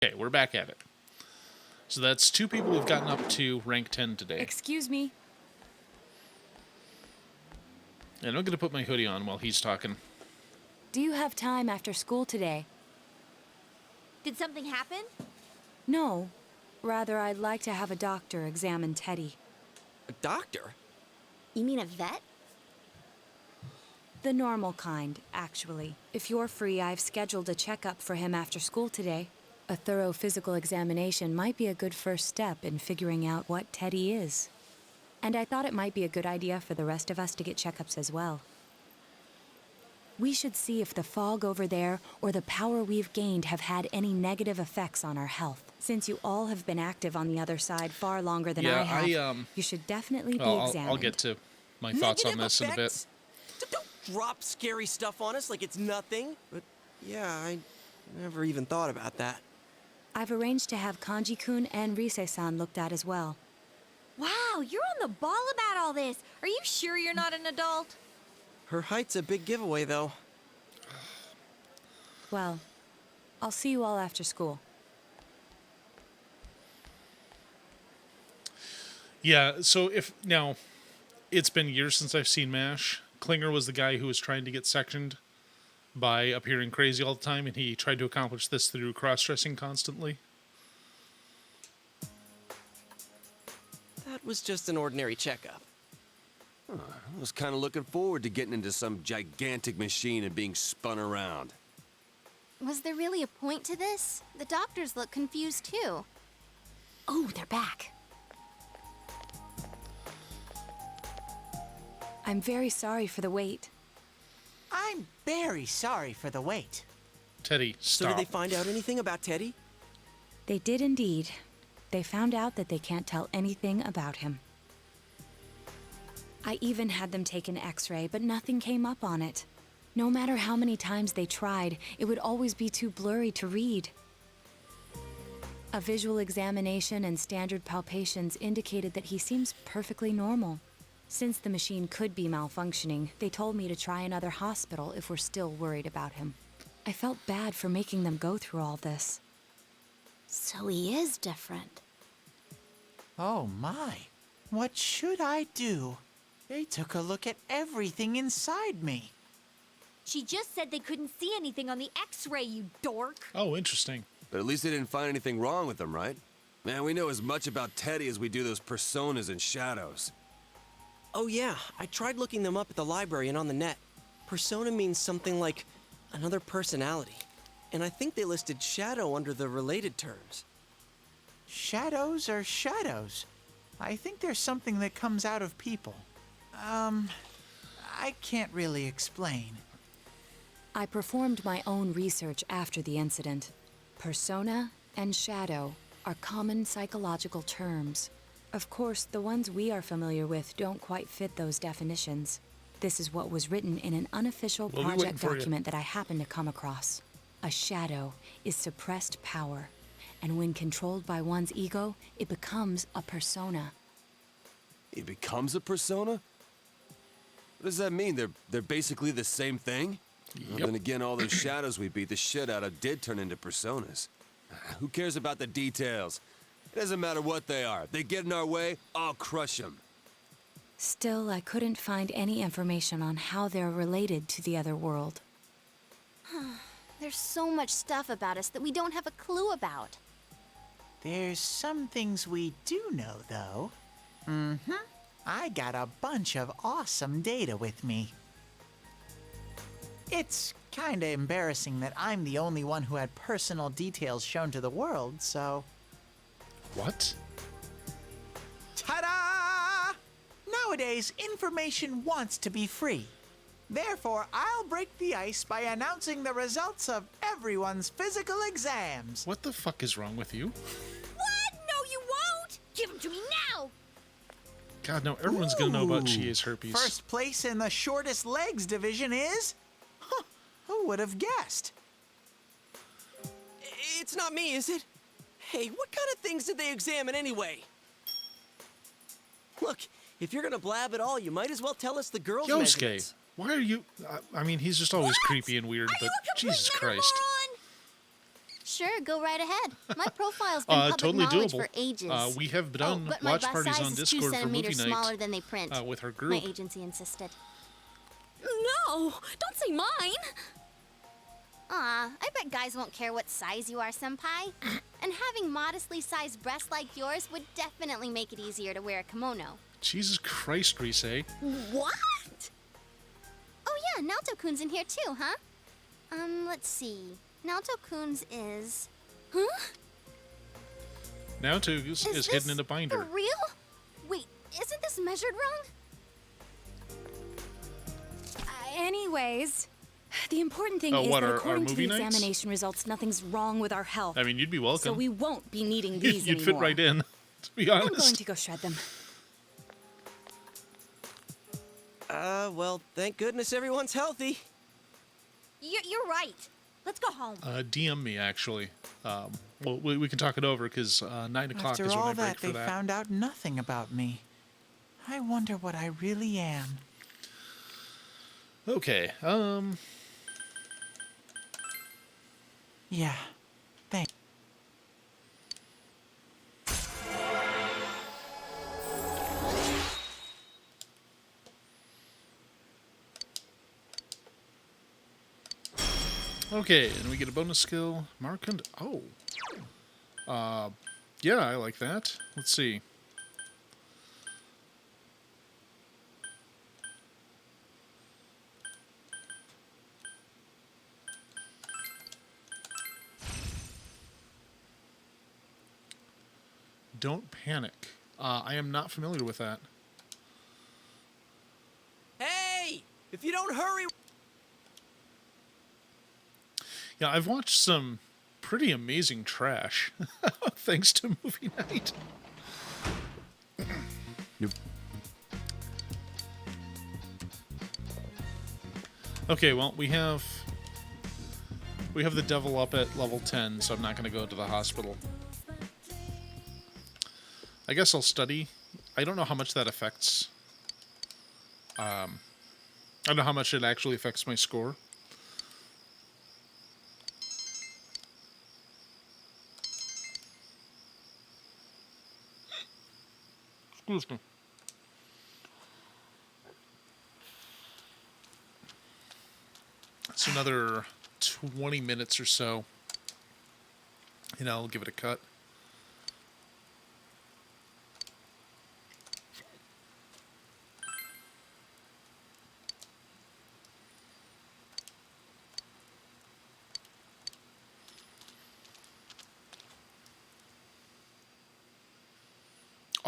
Okay, we're back at it. So that's 2 people who've gotten up to rank 10 today. Excuse me. And I'm going to put my hoodie on while he's talking. Do you have time after school today? Did something happen? No. Rather, I'd like to have a doctor examine Teddy. A doctor? You mean a vet? The normal kind, actually. If you're free, I've scheduled a checkup for him after school today. A thorough physical examination might be a good first step in figuring out what Teddy is. And I thought it might be a good idea for the rest of us to get checkups as well. We should see if the fog over there or the power we've gained have had any negative effects on our health. Since you all have been active on the other side far longer than I have, you should definitely be examined. I'll get to my thoughts on this in a bit. Don't drop scary stuff on us like it's nothing. But yeah, I never even thought about that. I've arranged to have Kanji-kun and Rise-san looked at as well. Wow, you're on the ball about all this. Are you sure you're not an adult? Her height's a big giveaway, though. Well, I'll see you all after school. Yeah, so now, it's been years since I've seen MASH. Klinger was the guy who was trying to get sectioned by appearing crazy all the time, and he tried to accomplish this through cross-dressing constantly. That was just an ordinary checkup. I was kind of looking forward to getting into some gigantic machine and being spun around. Was there really a point to this? The doctors look confused too. Oh, they're back. I'm very sorry for the wait. I'm very sorry for the wait. Teddy, So stop. did they find out anything about Teddy? They did indeed. They found out that they can't tell anything about him. I even had them take an X-ray, but nothing came up on it. No matter how many times they tried, it would always be too blurry to read. A visual examination and standard palpations indicated that he seems perfectly normal. Since the machine could be malfunctioning, they told me to try another hospital if we're still worried about him. I felt bad for making them go through all this. So he is different. Oh my. What should I do? They took a look at everything inside me. She just said they couldn't see anything on the X-ray, you dork. Oh, interesting. But at least they didn't find anything wrong with him, right? Man, we know as much about Teddy as we do those personas and shadows. Oh yeah, I tried looking them up at the library and on the net. Persona means something like another personality. And I think they listed shadow under the related terms. Shadows are shadows. I think there's something that comes out of people. I can't really explain. I performed my own research after the incident. Persona and shadow are common psychological terms. Of course, the ones we are familiar with don't quite fit those definitions. This is what was written in an unofficial We'll be waiting project for you. document that I happened to come across. A shadow is suppressed power, and when controlled by one's ego, it becomes a persona. He becomes a persona? What does that mean? They're basically the same thing? Well, then again, all those shadows we beat the shit out of did turn into personas. Who cares about the details? It doesn't matter what they are. They get in our way, I'll crush them. Still, I couldn't find any information on how they're related to the other world. There's so much stuff about us that we don't have a clue about. There's some things we do know, though. I got a bunch of awesome data with me. It's kinda embarrassing that I'm the only one who had personal details shown to the world, so... What? Ta-da! Nowadays, information wants to be free. Therefore, I'll break the ice by announcing the results of everyone's physical exams. What the fuck is wrong with you? What? No, you won't! Give him to me now! God, no, everyone's gonna know about Ooh. Chie's herpes. First place in the shortest legs division is... Huh, who would have guessed? It's not me, is it? Hey, what kind of things did they examine anyway? Look, if you're gonna blab at all, you might as well tell us the girls' Yosuke, measurements. why are you... I mean, he's just always What? creepy and weird, Are but you a complete Jesus and utter Christ. moron? Sure, go right ahead. My profile's been public Totally knowledge doable. for ages. We have done but my watch bust parties size on is Discord 2 for movie centimeters night smaller than they print. with our My group. agency insisted. No, don't say mine. Aw, I bet guys won't care what size you are, senpai. And having modestly sized breasts like yours would definitely make it easier to wear a kimono. Jesus Christ, Rise. What? Oh yeah, Naoto-kun's in here too, huh? Let's see. Naoto-kun's is... Huh? Now too is this hidden in a for binder. real? Wait, isn't this measured wrong? Anyways, the important thing Oh, is what, that our according to movie the nights? examination results, nothing's wrong with our health. I mean, you'd be welcome. So we won't be needing these You'd anymore. fit right in, to be I'm going honest. to go shred them. Well, thank goodness everyone's healthy. You're right. Let's go home. DM me, actually. Well, we can talk it over, because 9 o'clock After is when all I break that, for they that. found out nothing about me. I wonder what I really am. Okay, Yeah, thanks. okay, and we get a bonus skill. Markand. Oh. Yeah, I like that. Let's see. Don't panic. I am not familiar with that. Hey! If you don't hurry... Yeah, I've watched some pretty amazing trash thanks to movie night. Okay, well, we have the devil up at level 10, so I'm not going to go to the hospital. I guess I'll study. I don't know how much that affects. I don't know how much it actually affects my score. Excuse me. It's another 20 minutes or so. And I'll give it a cut.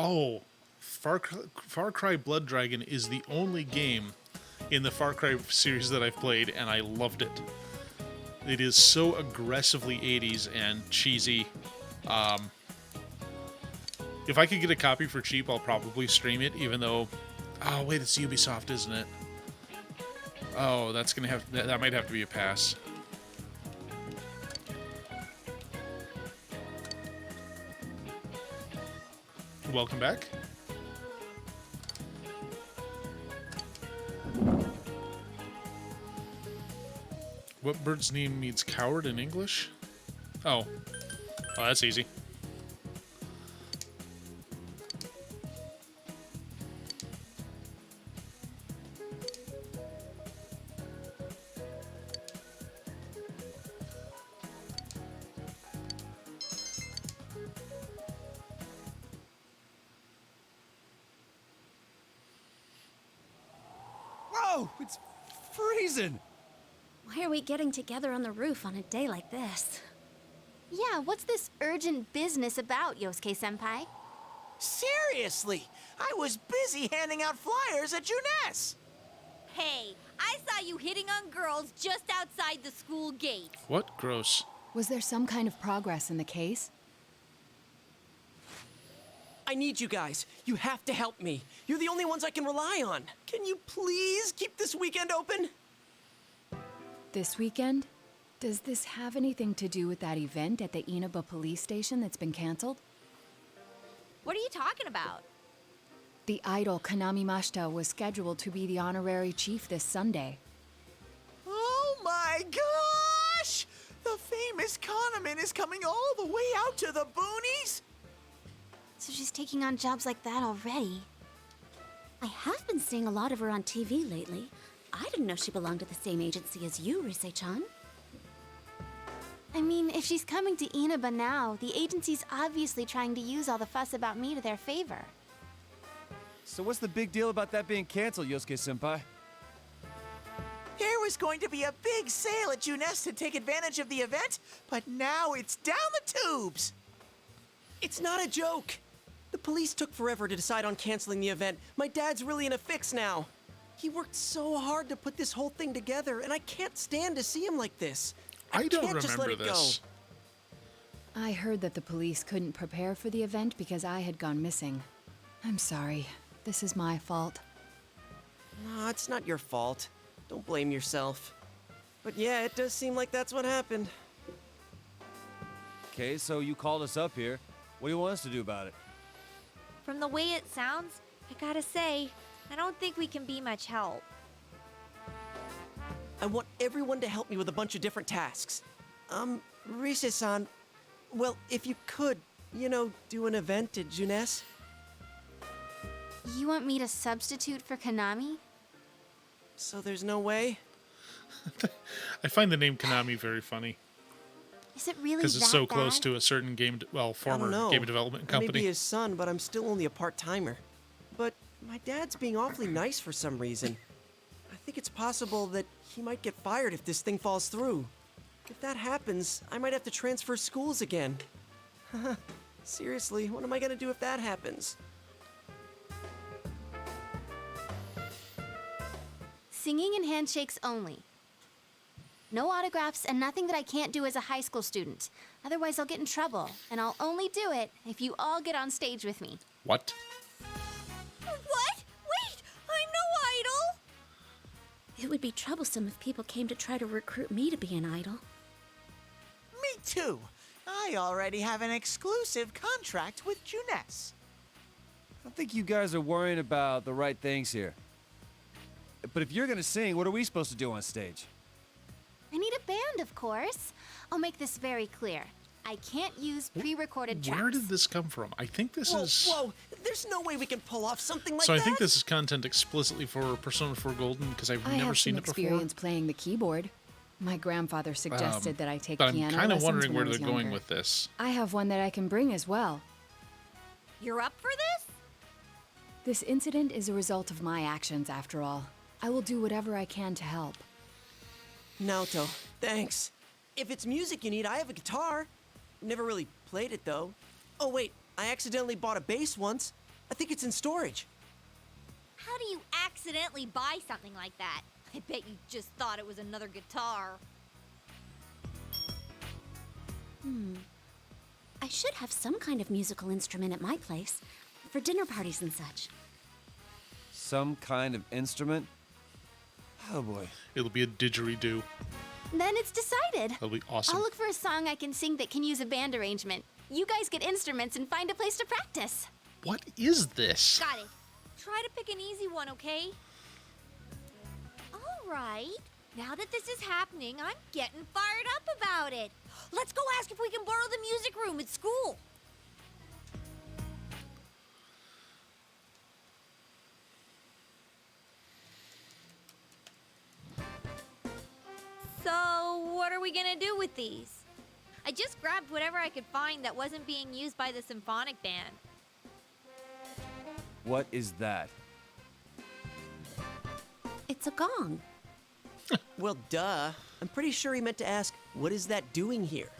Oh, Far Cry Blood Dragon is the only game in the Far Cry series that I've played, and I loved it. It is so aggressively 80s and cheesy. If I could get a copy for cheap, I'll probably stream it, even though... Oh, wait, it's Ubisoft, isn't it? Oh, that's gonna have... That might have to be a pass. Welcome back. What bird's name means coward in English? Oh. Oh, that's easy. Whoa, it's freezing. Why are we getting together on the roof on a day like this? Yeah, what's this urgent business about, Yosuke-senpai? Seriously, I was busy handing out flyers at Juness. Hey, I saw you hitting on girls just outside the school gate. What? Gross. Was there some kind of progress in the case? I need you guys. You have to help me. You're the only ones I can rely on. Can you please keep this weekend open? This weekend? Does this have anything to do with that event at the Inaba police station that's been canceled? What are you talking about? The idol Kanami Mashita was scheduled to be the honorary chief this Sunday. Oh my gosh! The famous Miss Kahneman is coming all the way out to the boonies? So she's taking on jobs like that already. I have been seeing a lot of her on TV lately. I didn't know she belonged to the same agency as you, Rise-chan. I mean, if she's coming to Inaba now, the agency's obviously trying to use all the fuss about me to their favor. So what's the big deal about that being canceled, Yosuke-senpai? There was going to be a big sale at Juness to take advantage of the event, but now it's down the tubes. It's not a joke. The police took forever to decide on canceling the event. My dad's really in a fix now. He worked so hard to put this whole thing together, and I can't stand to see him like this. I don't can't just let remember it go. this. I heard that the police couldn't prepare for the event because I had gone missing. I'm sorry. This is my fault. No, it's not your fault. Don't blame yourself. But yeah, it does seem like that's what happened. Okay, so you called us up here. What do you want us to do about it? From the way it sounds, I gotta say, I don't think we can be much help. I want everyone to help me with a bunch of different tasks. Rise-san, well, if you could, do an event at Juness. You want me to substitute for Konami? So there's no way? I find the name Konami very funny Is it really because that it's so close bad? to a certain former I don't know. game development I may be company. his son, but I'm still only a part-timer. But my dad's being awfully nice for some reason. I think it's possible that he might get fired if this thing falls through. If that happens, I might have to transfer schools again. Seriously, what am I gonna do if that happens? Singing and handshakes only. No autographs and nothing that I can't do as a high school student. Otherwise, I'll get in trouble, and I'll only do it if you all get on stage with me. What? What? Wait! I'm no idol! It would be troublesome if people came to try to recruit me to be an idol. Me too. I already have an exclusive contract with Juness. I don't think you guys are worrying about the right things here. But if you're gonna sing, what are we supposed to do on stage? I need a band, of course. I'll make this very clear. I can't use pre-recorded tracks. Where did this come from? I think this Whoa, is. whoa! There's no way we can pull off something like So that! I think this is content explicitly for Persona 4 Golden because I've I never have seen some it before. experience playing the keyboard. My grandfather suggested that I take But I'm piano kind of lessons wondering when where I was they're going younger. with this. I have one that I can bring as well. You're up for this? This incident is a result of my actions, after all. I will do whatever I can to help. Naoto, thanks. If it's music you need, I have a guitar. Never really played it, though. Oh, wait, I accidentally bought a bass once. I think it's in storage. How do you accidentally buy something like that? I bet you just thought it was another guitar. I should have some kind of musical instrument at my place for dinner parties and such. Some kind of instrument? Oh boy. It'll be a didgeridoo. Then it's decided. That'll be awesome. I'll look for a song I can sing that can use a band arrangement. You guys get instruments and find a place to practice. What is this? Got it. Try to pick an easy one, okay? All right. Now that this is happening, I'm getting fired up about it. Let's go ask if we can borrow the music room at school. So, what are we gonna do with these? I just grabbed whatever I could find that wasn't being used by the symphonic band. What is that? It's a gong. Well, duh. I'm pretty sure he meant to ask, what is that doing here?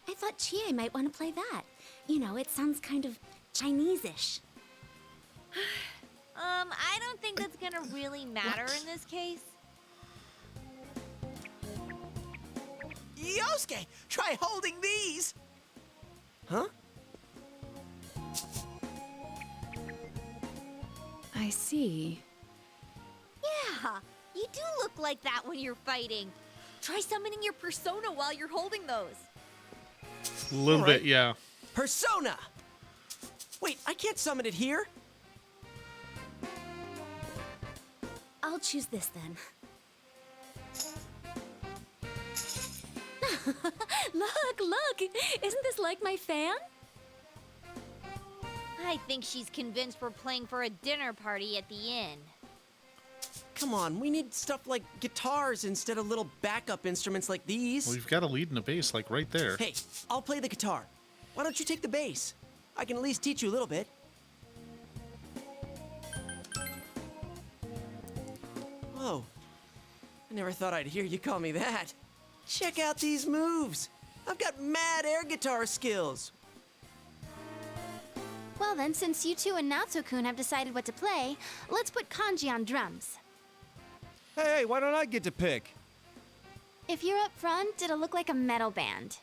I thought Chie might want to play that. You know, it sounds kind of Chinese-ish. I don't think that's gonna really matter in this case. Yosuke, try holding these. Huh? I see. Yeah, you do look like that when you're fighting. Try summoning your persona while you're holding those. A little Alright. bit, yeah. Persona! Wait, I can't summon it here. I'll choose this then. Look! Isn't this like my fan? I think she's convinced we're playing for a dinner party at the inn. Come on, we need stuff like guitars instead of little backup instruments like these. Well, you've got a lead and a bass, like right there. Hey, I'll play the guitar. Why don't you take the bass? I can at least teach you a little bit. Whoa. I never thought I'd hear you call me that. Check out these moves. I've got mad air guitar skills. Well then, since you two and Natsu-kun have decided what to play, let's put Kanji on drums. Hey, why don't I get to pick? If you're up front, it'll look like a metal band.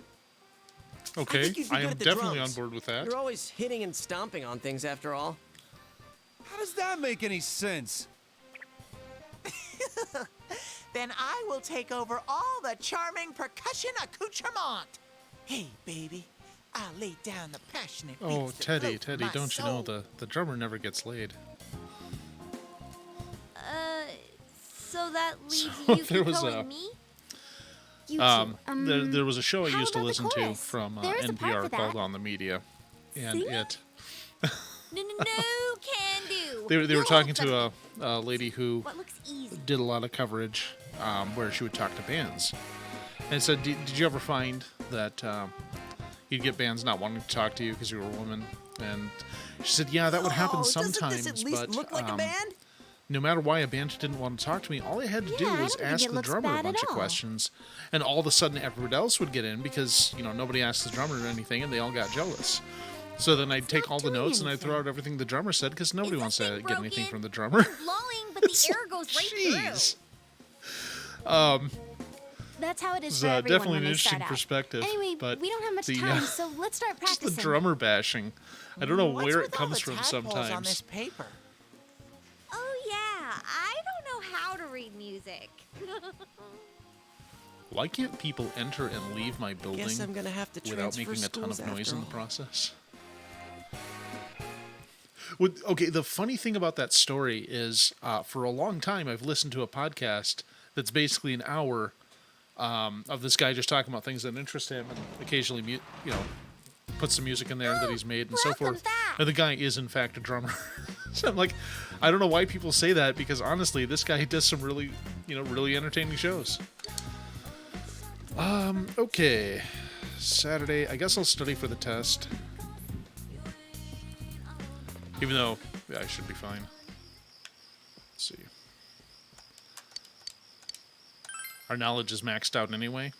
Okay, think you'd be I good am at the definitely drums. on board with that. You're always hitting and stomping on things after all. How does that make any sense? Then I will take over all the charming percussion accoutrement. Hey, baby, I'll lay down the passionate Oh, beats that Teddy, float Teddy, my don't you know soul. the drummer never gets laid? So that leaves So Yukiko there was and me? You two, There was a show I how used to about the listen to chorus? from There is a part NPR for called that. On the Media, and See? it No, can do. they were You talking hold to a lady who what looks easy. did a lot of coverage where she would talk to bands, and said, "Did you ever find that you'd get bands not wanting to talk to you because you were a woman?" And she said, "Yeah, that would happen Oh, sometimes, doesn't this at least but look like a band? no matter why a band didn't want to talk to me, all I had to do Yeah, I was don't think ask it the looks drummer a bad at bunch of all. questions, and all of a sudden everyone else would get in because nobody asked the drummer anything, and they all got jealous." So then I'd take all the doing notes and I'd throw anything. out everything the drummer said because nobody Is wants that to thing get anything broken? from the drummer. I'm blowing, but the air goes right Jeez. That's how it is It's for everyone definitely when an they interesting start out. perspective. Anyway, but we don't have much the, time, so let's start just practicing. the drummer bashing. I don't know What's where with it all comes the from tadpoles on this sometimes. paper? Oh yeah, I don't know how to read music. Why can't people enter and leave my building Guess I'm gonna have to without transfer making a ton of schools noise after in the all. process? Okay, the funny thing about that story is for a long time I've listened to a podcast that's basically an hour of this guy just talking about things that interest him and occasionally, put some music in there that he's made and so Welcome forth. back. And the guy is, in fact, a drummer. So I'm like, I don't know why people say that because honestly, this guy does some really, really entertaining shows. Okay. Saturday, I guess I'll study for the test. Even though I should be fine. Let's see. Our knowledge is maxed out anyway.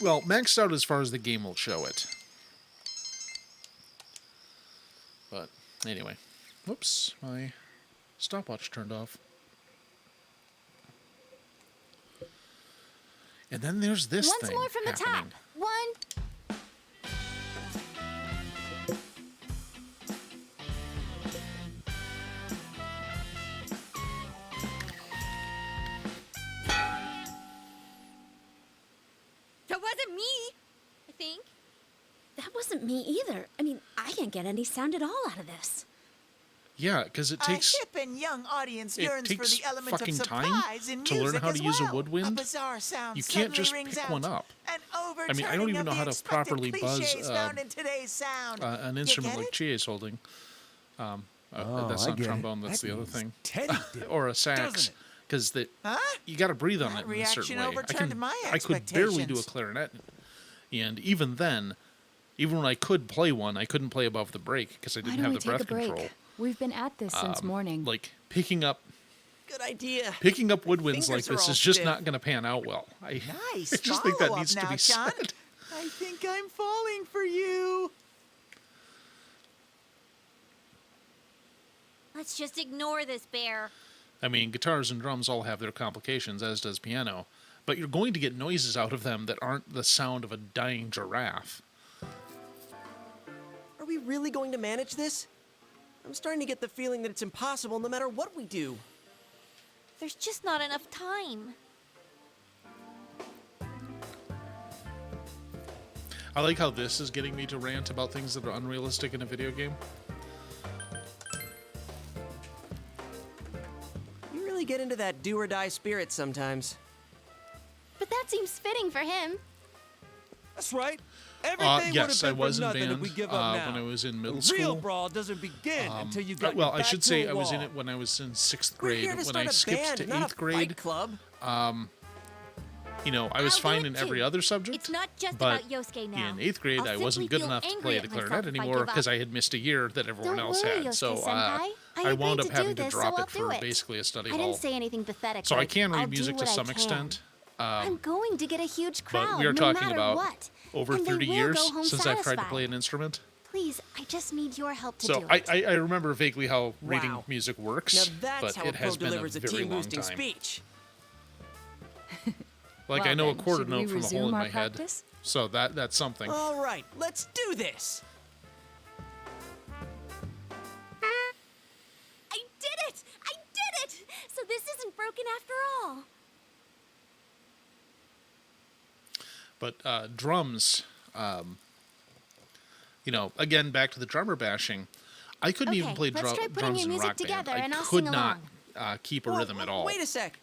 Well, maxed out as far as the game will show it. But anyway. Whoops, my stopwatch turned off. And then there's this Once thing more from the happening. top. 1, That wasn't me, I think. That wasn't me either. I mean, I can't get any sound at all out of this. Yeah, because it takes A hip and young audience it yearns for takes the element fucking of time surprise in to learn music how to as use a well. woodwind. A bizarre sound You can't suddenly just rings pick out. one up. An I mean, I don't overturning even of know the how to expected properly buzz cliches found in today's sound. an You instrument get like it? Chie is holding. That's I not get it. trombone. That's That the other means thing. Teddy did it, Or a sax, doesn't it? because Huh? you got to breathe on That it in a certain reaction way. overturned my I could barely do a expectations. clarinet, and even then, even when I could play one, I couldn't play above the break because I Why didn't don't have we the take a breath break? control. We've been at this since morning. Like picking up Good idea. woodwinds like fingers are this all is just stiff. not going to pan out well. I Nice I just think that follow-up needs to now, be Sean. said. I think I'm falling for you. Let's just ignore this bear. I mean, guitars and drums all have their complications, as does piano, but you're going to get noises out of them that aren't the sound of a dying giraffe. Are we really going to manage this? I'm starting to get the feeling that it's impossible no matter what we do. There's just not enough time. I like how this is getting me to rant about things that are unrealistic in a video game. You really get into that do or die spirit sometimes. That seems fitting for him. That's right. Everything Yes, would I have been was for in nothing if band we give up now. when I was in middle The real school. brawl doesn't begin until you get Well, your I back should to say a I was in wall. it when I was in 6th We're grade. here to When start I a skipped band, to not 8th a grade, fight club. you know, I was I'll do fine it in every too. other subject. It's not just but about Yosuke now. in 8th grade, I'll I wasn't simply good feel enough to angry play at the myself clarinet if I anymore give up. because I had missed a year that everyone Don't else worry, had. So Yosuke-senpai. I I wound agreed up to do having to this, drop so I'll it do for it. basically a study I hall. didn't say anything pathetic. So I like, can read I'll music do to what I some can. extent. I'm going to get a huge crowd, But we are no talking matter about what. over And they 30 will years go home since I've tried to satisfied. play an instrument. Please, I just need your help to So do it. I remember vaguely how reading Wow. music works, Now that's but how it a pro has been a delivers a very long team-boosting time. speech. Like I Well know a then, quarter should we note from a hole resume in our my head. practice? So that's something. All right, let's do this. I did it! I did it! So this isn't broken after all. But drums, you know, again back to the drummer bashing. I couldn't even Okay, play let's try putting drums your in music rock band. together I and I'll could sing not along. keep a Whoa, rhythm at all, Wait a sec.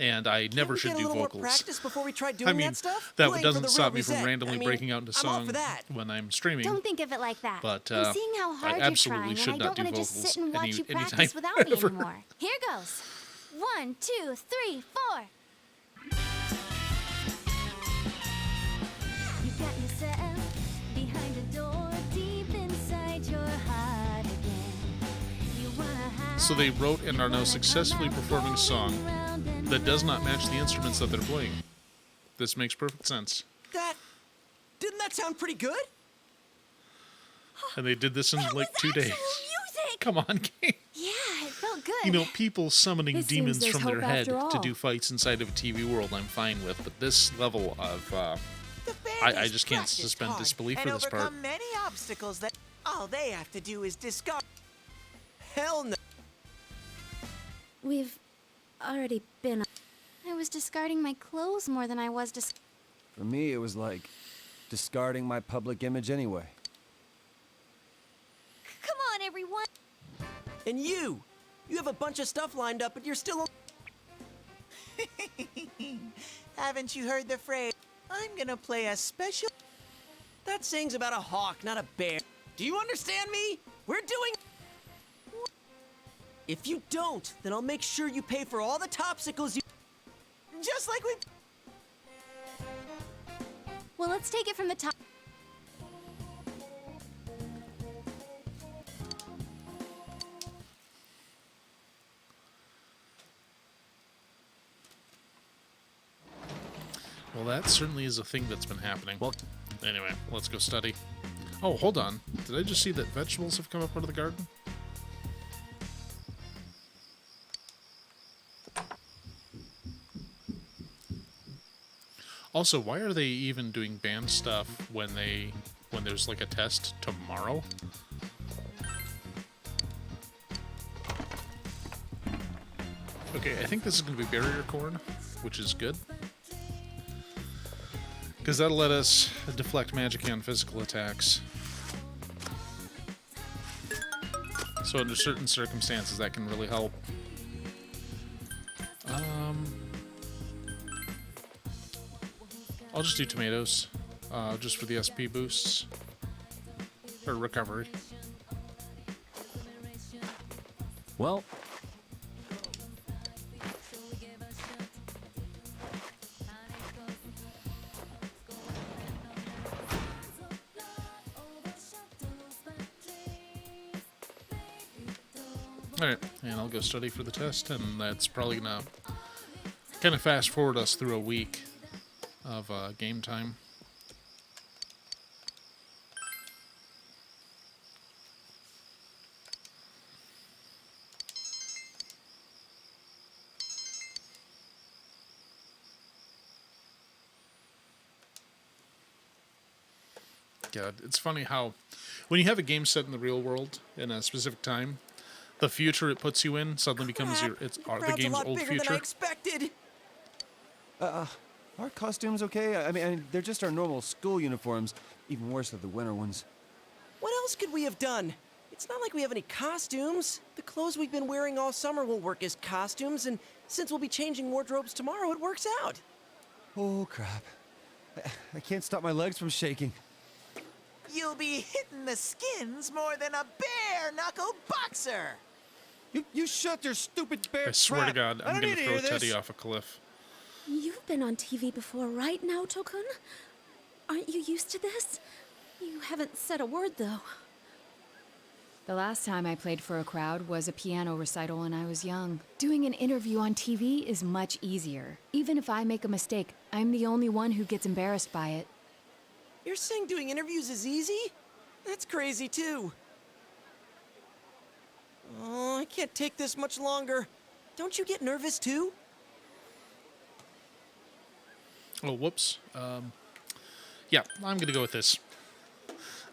and I Can't never we should get a do little vocals. more practice before we try doing I mean, that stuff? that Playing for doesn't the stop real me from Reset. randomly I mean, breaking out into I'm all song for that. when I'm streaming. Don't think of it like that. But, I'm seeing how I hard you're absolutely trying, should and I not don't do want to just vocals sit and watch you anytime practice without me ever. anymore. Here goes. 1, 2, 3, 4. You got yourself behind a door deep inside your heart again. You wanna hide, So they wrote and are now wanna successfully come out performing a song going round and that does not match the instruments that they're playing. This makes perfect sense. Didn't that sound pretty good? And they did this in That like was 2 days. actual music! Come on, game. Yeah, it felt good. You know, people summoning It seems demons there's from their hope head after to all. do fights inside of a TV world, I'm fine with. But this level of, The band I is just can't practiced suspend hard disbelief and for this part. overcome many obstacles that all they have to do is discard. Hell no. We've already been. I was discarding my clothes more than I was For me, it was like discarding my public image anyway. Come on, everyone. And you have a bunch of stuff lined up, but you're still. Haven't you heard the phrase, I'm gonna play a special... That sings about a hawk, not a bear. Do you understand me? We're doing. If you don't, then I'll make sure you pay for all the topsicles you. Just like we... Well, let's take it from the top. well, that certainly is a thing that's been happening. Well, anyway, let's go study. Oh, hold on. Did I just see that vegetables have come up out of the garden? Also, why are they even doing band stuff when there's like a test tomorrow? Okay, I think this is going to be barrier corn, which is good. Because that'll let us deflect magic and physical attacks. So under certain circumstances, that can really help. I'll just do tomatoes, just for the SP boosts. Or recovery. Well, Alright, and I'll go study for the test, and that's probably gonna kind of fast forward us through a week of game time. God, it's funny how when you have a game set in the real world in a specific time, the future it puts you in suddenly becomes Crap, the crowd's a game's lot old bigger than I future. expected. our costumes okay? I mean, they're just our normal school uniforms. Even worse are the winter ones. What else could we have done? It's not like we have any costumes. The clothes we've been wearing all summer won't work as costumes, and since we'll be changing wardrobes tomorrow, it works out. Oh, crap. I can't stop my legs from shaking. You'll be hitting the skins more than a bare-knuckle boxer. You shut your stupid bear I swear to trap. God, I I'm don't gonna need to throw hear Teddy this. off a cliff. You've been on TV before, right, Naoto-kun? Aren't you used to this? You haven't said a word, though. The last time I played for a crowd was a piano recital when I was young. Doing an interview on TV is much easier. Even if I make a mistake, I'm the only one who gets embarrassed by it. You're saying doing interviews is easy? That's crazy, too. Oh, I can't take this much longer. Don't you get nervous, too? Oh, whoops. Yeah, I'm gonna go with this.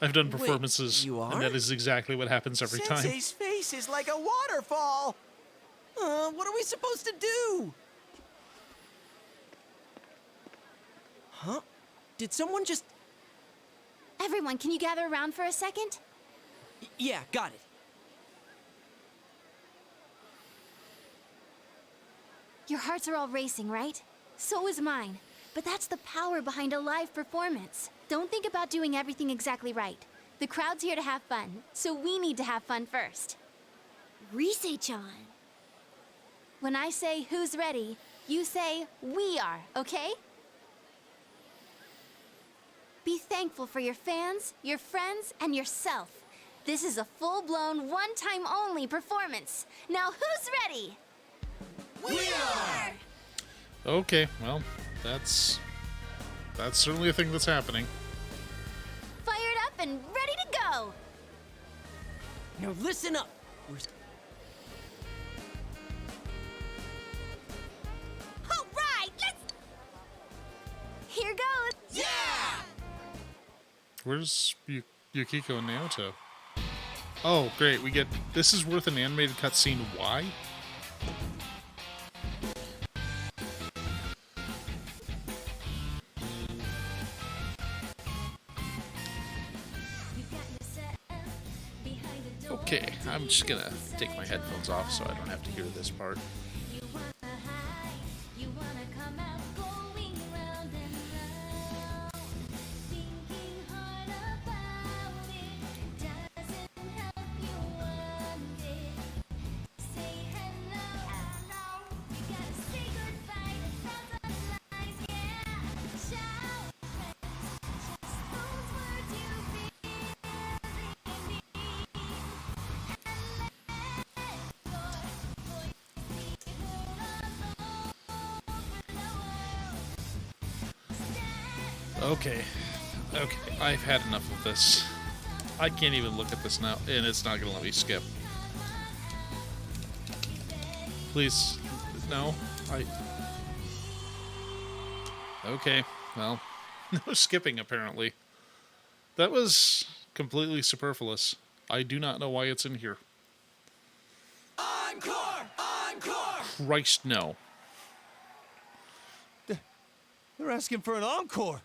I've done performances, you are? and that is exactly what happens every time. Sensei's face is like a waterfall. What are we supposed to do? Huh? Did someone just... Everyone, can you gather around for a second? Yeah, got it. Your hearts are all racing, right? So is mine. But that's the power behind a live performance. Don't think about doing everything exactly right. The crowd's here to have fun, so we need to have fun first. Rise-chan. When I say who's ready, you say we are, okay? Be thankful for your fans, your friends, and yourself. This is a full-blown, one-time only performance. Now who's ready? We are! Okay, well, that's certainly a thing that's happening. Fired up and ready to go! Now listen up. All right, let's... Here goes! Yeah! Where's Yukiko and Naoto? Oh, great, we get... This is worth an animated cutscene. Why? Okay, I'm just gonna take my headphones off so I don't have to hear this part. Okay, I've had enough of this. I can't even look at this now, and it's not gonna let me skip. Please, no, Okay, well, no skipping apparently. That was completely superfluous. I do not know why it's in here. Encore! Encore! Christ, no. They're asking for an encore.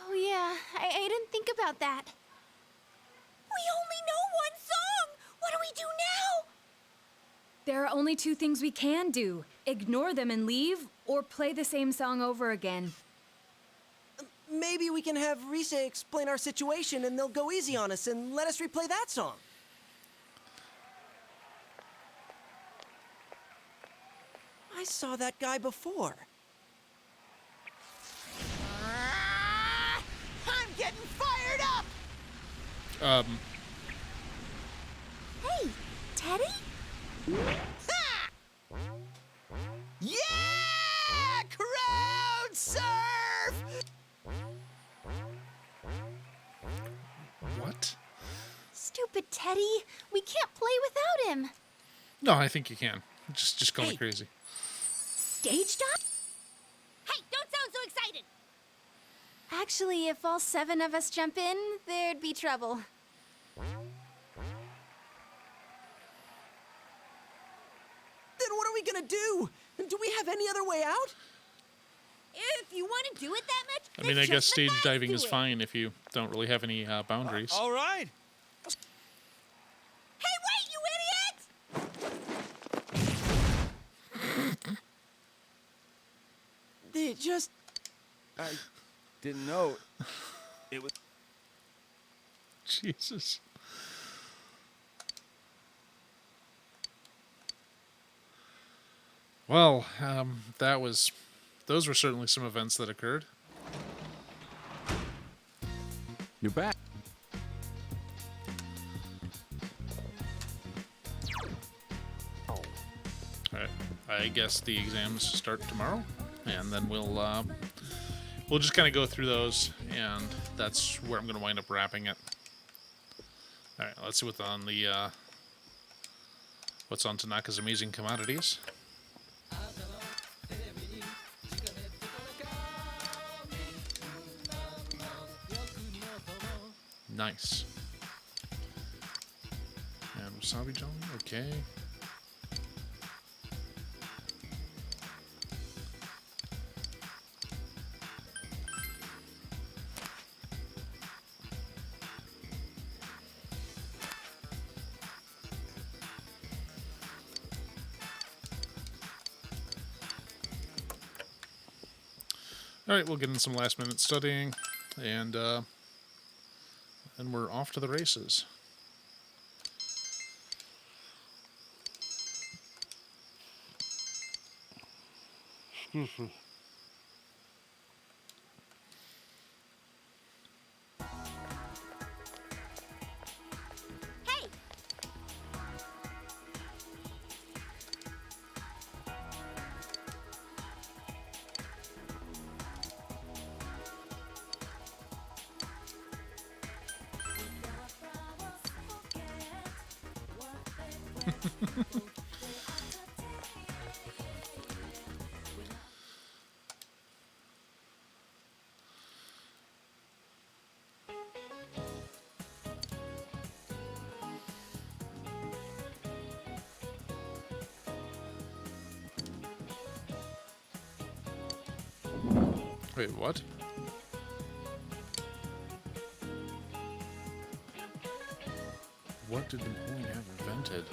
Oh yeah, I didn't think about that. We only know one song! What do we do now? There are only two things we can do. Ignore them and leave, or play the same song over again. Maybe we can have Rise explain our situation and they'll go easy on us and let us replay that song. I saw that guy before. I'm getting fired up! Hey, Teddy? Ha! Yeah! Crowd surf! What? Stupid Teddy. We can't play without him. No, I think you can. Just call me Hey. crazy. Stage dive? Hey, don't sound so excited! Actually, if all 7 of us jump in, there'd be trouble. Then what are we gonna do? Do we have any other way out? If you want to do it that much, I then mean, I guess just let stage guys diving do is it. fine if you don't really have any boundaries. All right. It just... I didn't know it was. Jesus. Well, those were certainly some events that occurred. You're back. All right. I guess the exams start tomorrow, and then we'll just kind of go through those, and that's where I'm going to wind up wrapping it. All right, let's see what's on Tanaka's Amazing Commodities. Nice. And wasabi jelly, okay. All right, we'll get in some last minute studying, and we're off to the races. Hey! Wait, what? What did Napoleon have invented?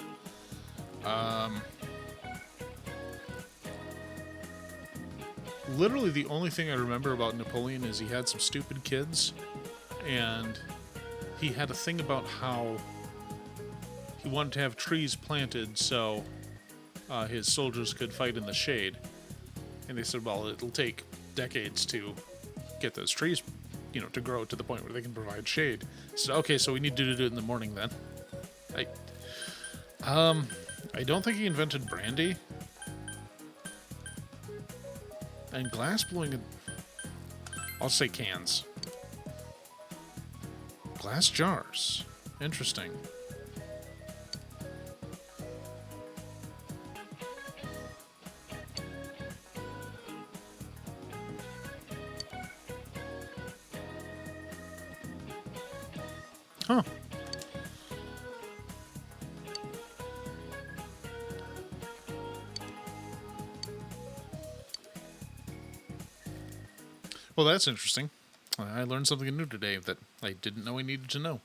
Literally the only thing I remember about Napoleon is he had some stupid kids, and he had a thing about how he wanted to have trees planted so his soldiers could fight in the shade. And they said, well, it'll take decades to get those trees, to grow to the point where they can provide shade. So, okay, so we need to do it in the morning then. I don't think he invented brandy. And glass blowing, I'll say cans. Glass jars. Interesting. Huh. Well, that's interesting. I learned something new today that I didn't know I needed to know.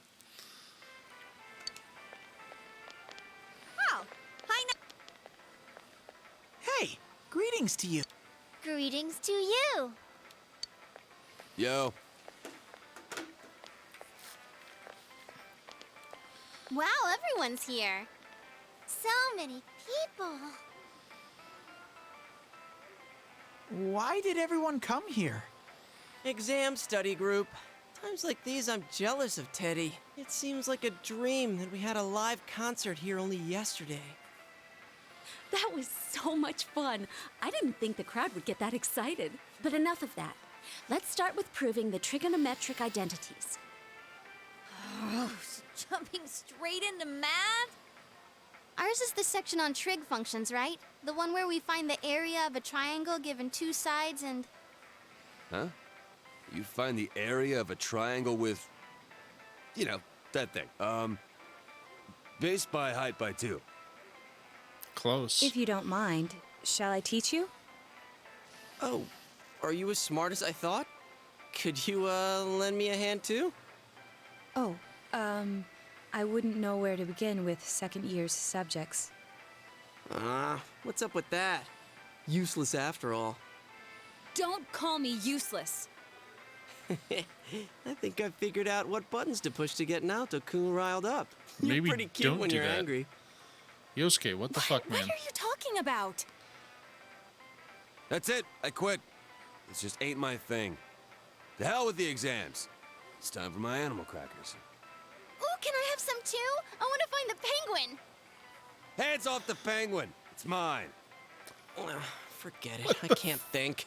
Oh, hi. Hey, greetings to you. Greetings to you. Yo, Wow, everyone's here. So many people. Why did everyone come here? Exam study group. Times like these, I'm jealous of Teddy. It seems like a dream that we had a live concert here only yesterday. That was so much fun. I didn't think the crowd would get that excited. But enough of that. Let's start with proving the trigonometric identities. Jumping straight into math? Ours is the section on trig functions, right? The one where we find the area of a triangle given two sides and... huh? You find the area of a triangle with, that thing. Base by height by 2. Close. If you don't mind, shall I teach you? Oh, are you as smart as I thought? Could you, lend me a hand too? Oh, I wouldn't know where to begin with second year's subjects. What's up with that? Useless after all. Don't call me useless. I think I figured out what buttons to push to get Naoto-kun riled up. Maybe You're pretty cute don't when do you're that. angry. Yosuke, what the fuck, What man? are you talking about? That's it. I quit. This just ain't my thing. To hell with the exams. It's time for my animal crackers. Ooh, can I have some too? I want to find the penguin. Hands off the penguin. It's mine. Ugh, forget it. I can't think.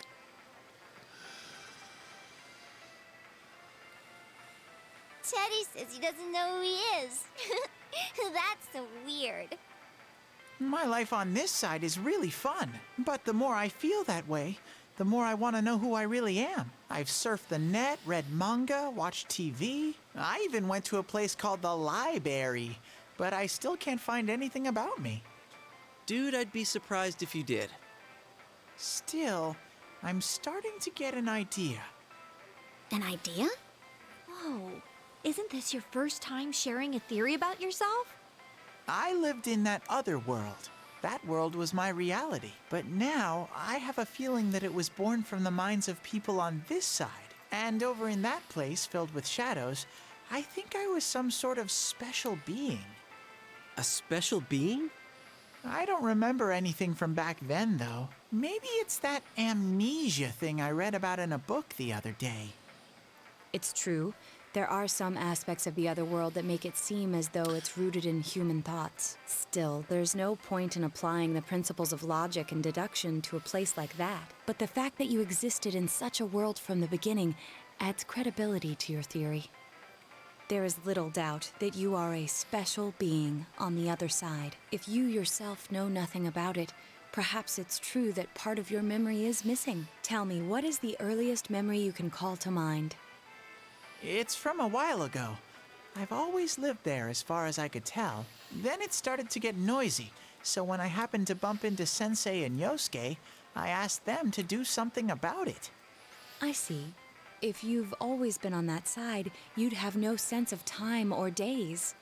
Teddy says he doesn't know who he is. That's so weird. My life on this side is really fun, but the more I feel that way, the more I want to know who I really am. I've surfed the net, read manga, watched TV. I even went to a place called the Library, but I still can't find anything about me. Dude, I'd be surprised if you did. Still, I'm starting to get an idea. An idea? Whoa. Isn't this your first time sharing a theory about yourself? I lived in that other world. That world was my reality. But now, I have a feeling that it was born from the minds of people on this side. And over in that place, filled with shadows, I think I was some sort of special being. A special being? I don't remember anything from back then, though. Maybe it's that amnesia thing I read about in a book the other day. It's true. There are some aspects of the other world that make it seem as though it's rooted in human thoughts. Still, there's no point in applying the principles of logic and deduction to a place like that. But the fact that you existed in such a world from the beginning adds credibility to your theory. There is little doubt that you are a special being on the other side. If you yourself know nothing about it, perhaps it's true that part of your memory is missing. Tell me, what is the earliest memory you can call to mind? It's from a while ago. I've always lived there as far as I could tell. Then it started to get noisy, so when I happened to bump into Sensei and Yosuke, I asked them to do something about it. I see. If you've always been on that side, you'd have no sense of time or days.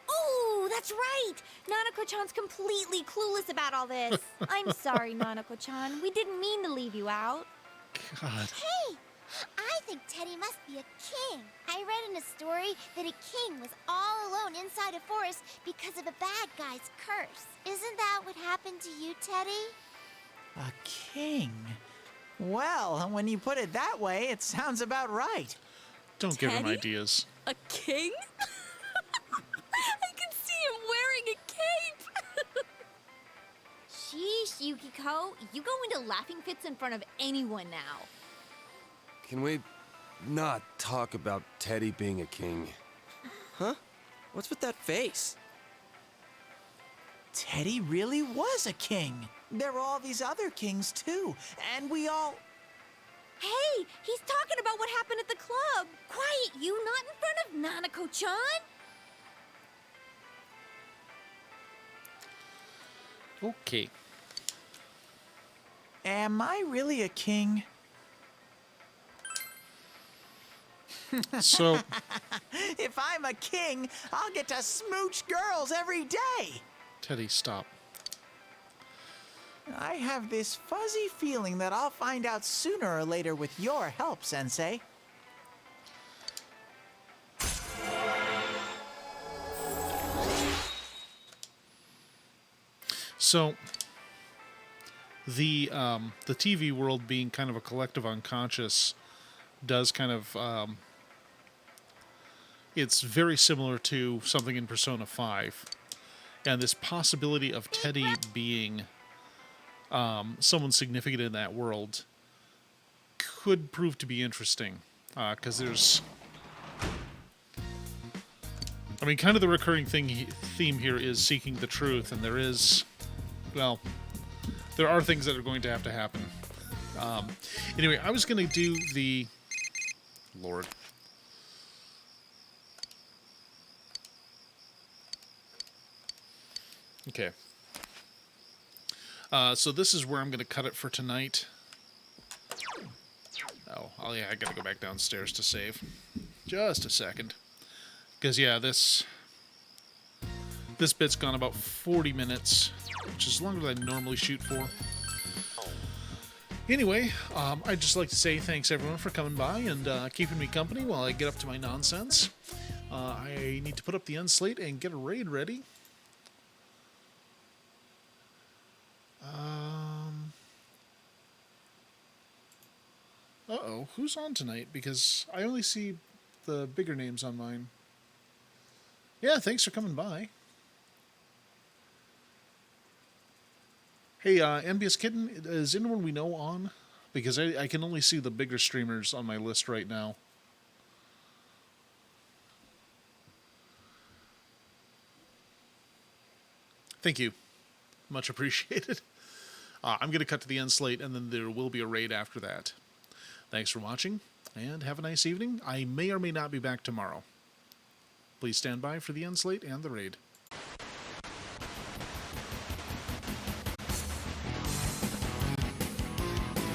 Oh, that's right! Nanako-chan's completely clueless about all this. I'm sorry, Nanako-chan. We didn't mean to leave you out. God. Hey, I think Teddy must be a king. I read in a story that a king was all alone inside a forest because of a bad guy's curse. Isn't that what happened to you, Teddy? A king? Well, when you put it that way, it sounds about right. Don't give him Teddy? ideas. A king? I can see him wearing a cape. Sheesh, Yukiko. You go into laughing fits in front of anyone now. Can we not talk about Teddy being a king? Huh? What's with that face? Teddy really was a king. There were all these other kings, too, and we all... Hey, he's talking about what happened at the club. Quiet, you, not in front of Nanako-chan. Okay. Am I really a king? So, If I'm a king, I'll get to smooch girls every day. Teddy, stop. I have this fuzzy feeling that I'll find out sooner or later with your help, Sensei. So, the TV world being kind of a collective unconscious does kind of it's very similar to something in Persona 5, and this possibility of Teddy being someone significant in that world could prove to be interesting, because there's, I mean, kind of the recurring theme here is seeking the truth, and there is, well, there are things that are going to have to happen. Anyway, I was going to do the... Lord. Okay. So this is where I'm going to cut it for tonight. Oh, yeah, I got to go back downstairs to save. Just a second. Because, yeah, this bit's gone about 40 minutes, which is longer than I normally shoot for. Anyway, I'd just like to say thanks everyone for coming by and keeping me company while I get up to my nonsense. I need to put up the end slate and get a raid ready. Uh-oh, who's on tonight? Because I only see the bigger names on mine. Yeah, thanks for coming by. Hey, Envious Kitten, is anyone we know on? Because I can only see the bigger streamers on my list right now. Thank you. Much appreciated. I'm going to cut to the end slate, and then there will be a raid after that. Thanks for watching, and have a nice evening. I may or may not be back tomorrow. Please stand by for the end slate and the raid.